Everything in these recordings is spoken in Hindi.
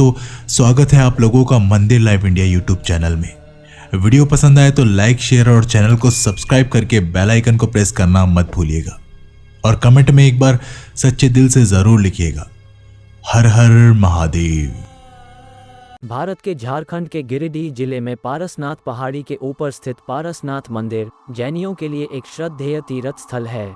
दोस्तों, स्वागत है आप लोगों का मंदिर लाइव इंडिया यूट्यूब चैनल में। वीडियो पसंद आए तो लाइक, शेयर और चैनल को सब्सक्राइब करके बेल आइकन को प्रेस करना मत भूलिएगा। और कमेंट में एक बार सच्चे दिल से जरूर लिखिएगा, हर हर महादेव। भारत के झारखंड के गिरिडीह जिले में पारसनाथ पहाड़ी के ऊपर स्थित पारसनाथ मंदिर जैनियों के लिए एक श्रद्धेय तीर्थ स्थल है।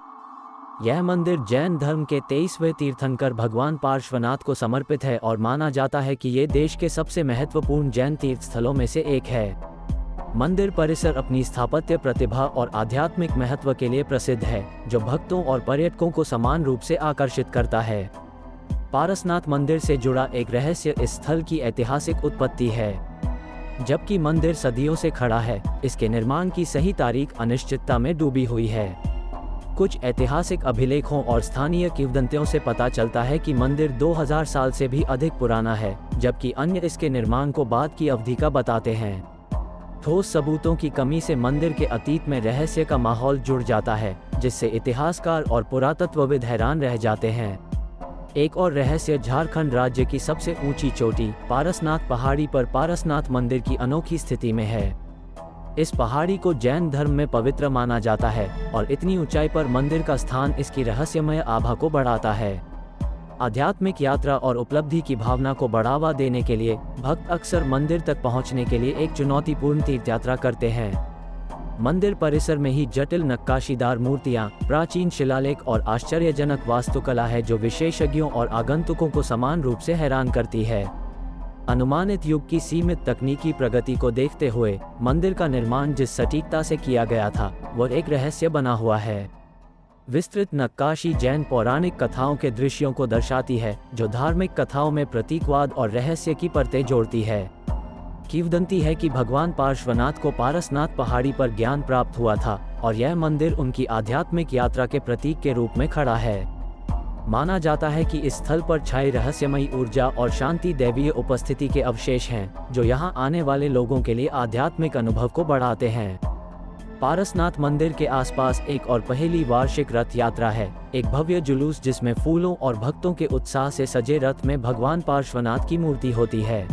यह मंदिर जैन धर्म के 23वें तीर्थंकर भगवान पार्श्वनाथ को समर्पित है और माना जाता है कि ये देश के सबसे महत्वपूर्ण जैन तीर्थ स्थलों में से एक है। मंदिर परिसर अपनी स्थापत्य प्रतिभा और आध्यात्मिक महत्व के लिए प्रसिद्ध है, जो भक्तों और पर्यटकों को समान रूप से आकर्षित करता है। पारसनाथ मंदिर से जुड़ा एक रहस्य इस स्थल की ऐतिहासिक उत्पत्ति है। जबकि मंदिर सदियों से खड़ा है, इसके निर्माण की सही तारीख अनिश्चितता में डूबी हुई है। कुछ ऐतिहासिक अभिलेखों और स्थानीय किंवदंतियों से पता चलता है कि मंदिर 2000 साल से भी अधिक पुराना है, जबकि अन्य इसके निर्माण को बाद की अवधि का बताते हैं। ठोस सबूतों की कमी से मंदिर के अतीत में रहस्य का माहौल जुड़ जाता है, जिससे इतिहासकार और पुरातत्वविद हैरान रह जाते हैं। एक और रहस्य झारखंड राज्य की सबसे ऊंची चोटी पारसनाथ पहाड़ी पर पारसनाथ मंदिर की अनोखी स्थिति में है। इस पहाड़ी को जैन धर्म में पवित्र माना जाता है और इतनी ऊंचाई पर मंदिर का स्थान इसकी रहस्यमय आभा को बढ़ाता है। आध्यात्मिक यात्रा और उपलब्धि की भावना को बढ़ावा देने के लिए भक्त अक्सर मंदिर तक पहुंचने के लिए एक चुनौतीपूर्ण तीर्थयात्रा करते हैं। मंदिर परिसर में ही जटिल नक्काशीदार मूर्तियां, प्राचीन शिलालेख और आश्चर्यजनक वास्तुकला है, जो विशेषज्ञों और आगंतुकों को समान रूप से हैरान करती है। अनुमानित युग की सीमित तकनीकी प्रगति को देखते हुए मंदिर का निर्माण जिस सटीकता से किया गया था, वह एक रहस्य बना हुआ है। विस्तृत नक्काशी जैन पौराणिक कथाओं के दृश्यों को दर्शाती है, जो धार्मिक कथाओं में प्रतीकवाद और रहस्य की परतें जोड़ती है। किंवदंती है कि भगवान पार्श्वनाथ को पारसनाथ पहाड़ी पर ज्ञान प्राप्त हुआ था और यह मंदिर उनकी आध्यात्मिक यात्रा के प्रतीक के रूप में खड़ा है। माना जाता है कि इस स्थल पर छाई रहस्यमयी ऊर्जा और शांति दैवीय उपस्थिति के अवशेष हैं, जो यहाँ आने वाले लोगों के लिए आध्यात्मिक अनुभव को बढ़ाते हैं। पारसनाथ मंदिर के आसपास एक और पहली वार्षिक रथ यात्रा है, एक भव्य जुलूस जिसमें फूलों और भक्तों के उत्साह से सजे रथ में भगवान पार्श्वनाथ की मूर्ति होती है।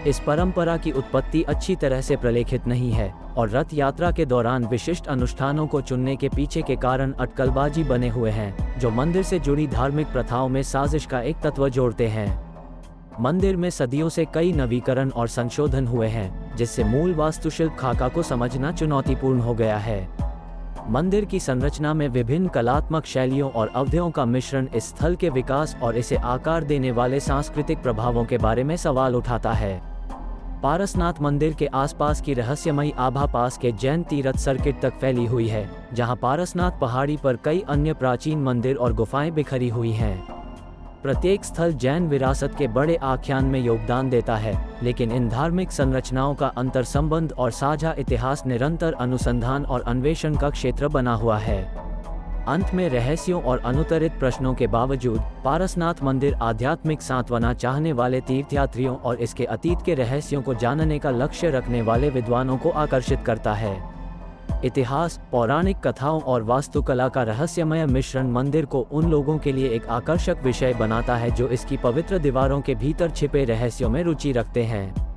इस परंपरा की उत्पत्ति अच्छी तरह से प्रलेखित नहीं है और रथ यात्रा के दौरान विशिष्ट अनुष्ठानों को चुनने के पीछे के कारण अटकलबाजी बने हुए हैं, जो मंदिर से जुड़ी धार्मिक प्रथाओं में साजिश का एक तत्व जोड़ते हैं। मंदिर में सदियों से कई नवीकरण और संशोधन हुए हैं, जिससे मूल वास्तुशिल्प खाका को समझना चुनौतीपूर्ण हो गया है। मंदिर की संरचना में विभिन्न कलात्मक शैलियों और अवधियों का मिश्रण इस स्थल के विकास और इसे आकार देने वाले सांस्कृतिक प्रभावों के बारे में सवाल उठाता है। पारसनाथ मंदिर के आसपास की रहस्यमयी आभा पास के जैन तीर्थ सर्किट तक फैली हुई है, जहां पारसनाथ पहाड़ी पर कई अन्य प्राचीन मंदिर और गुफाएं बिखरी हुई हैं। प्रत्येक स्थल जैन विरासत के बड़े आख्यान में योगदान देता है, लेकिन इन धार्मिक संरचनाओं का अंतर संबंध और साझा इतिहास निरंतर अनुसंधान और अन्वेषण का क्षेत्र बना हुआ है। अंत में रहस्यों और अनुत्तरित प्रश्नों के बावजूद पारसनाथ मंदिर आध्यात्मिक सांत्वना चाहने वाले तीर्थयात्रियों और इसके अतीत के रहस्यों को जानने का लक्ष्य रखने वाले विद्वानों को आकर्षित करता है। इतिहास, पौराणिक कथाओं और वास्तुकला का रहस्यमय मिश्रण मंदिर को उन लोगों के लिए एक आकर्षक विषय बनाता है जो इसकी पवित्र दीवारों के भीतर छिपे रहस्यों में रुचि रखते हैं।